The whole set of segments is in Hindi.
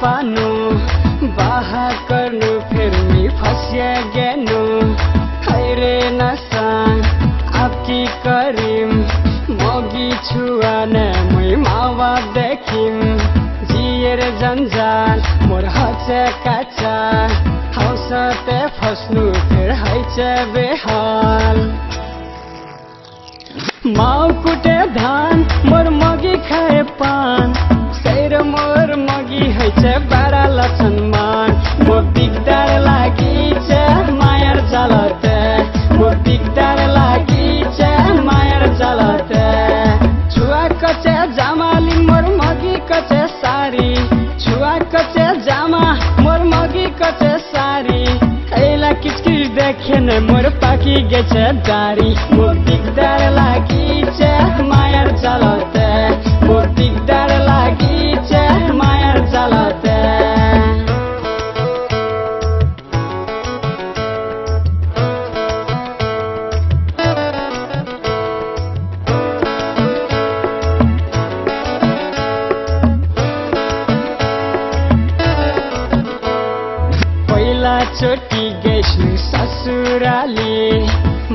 पानु बाहा गर्नु फेरि फसिया गेनु हैरे नसा आपकी करिम मगी छुआने मै मावा देखिम जिएर जन्जाल मोर हचे काचा हौसते फस्नु फेर हैचे बेहाल माउ कुटे धान मोर मगी खाए पान सैर मोर मगी हैचे बारा लछन मान मोर दिगदार लागिचे मायर जलते मोर दिगदार लागिचे मायर जलते छुआ कचे जामाली मोर मगी कचे सारी छुआ कचे जामा मोर मगी कचे सारी ऐला किचकिच देखे न मोर पाकी गेचे दारी मोर दिगदार लागिचे मायर जलते मोर दिगदार लागिचे मायर जलते पहिला चोटी गइसु ससुराली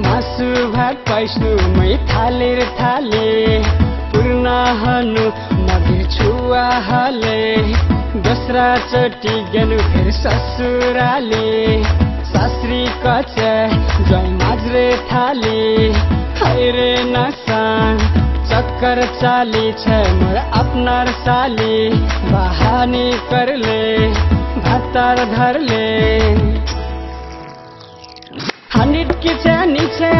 मासु भात पाइसु मै थालेर थाले पूर्ण हनु मगिर छुआ हले दोस्रा चोटी गेनु फेरि ससुराली सासरी कचे जय माजरे थाले हैरे नसान चक्कर चाली छ मोर अपनार साली बहानी करले भातार धरले 100 किचे नीचे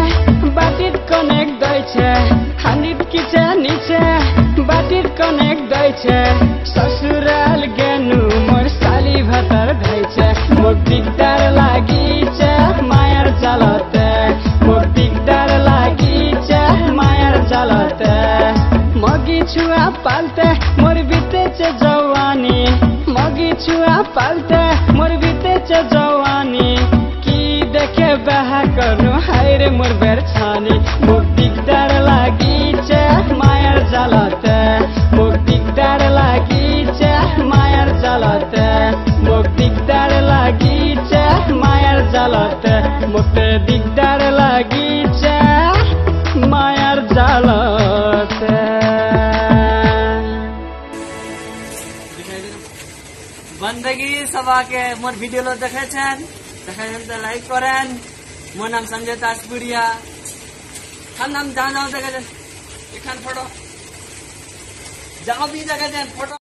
बाटिट कनेक्ट दैछे 100 किचे नीचे बाटिट कनेक्ट दैछे ससुराल गेनु मोर साली भातार धैछे मोर दिगदार लागिचे मायर जलते मोर दिगदार लागिचे मायर जलते मगी छुआ पाल्ते मोर बितेछे जवानी मगी छुआ पाल्ते मोर बितेछे जवानी की देखे बाहा गर्नु हाइरे मोर बेर छानी मोर दिगदार लागिचे मायर जलते मोर दिगदार लागिचे मायर जलते मोर दिगदार लागिचे मायर जलते मोर दिगदार लागिचे मायर जलते बंदगी सभा के मोर वीडियो लो देखे तो लाइक करें मोर नाम संजय ताजपुरिया हम नाम जहाँ देखे फोटो जहाँ भी जगह फोटो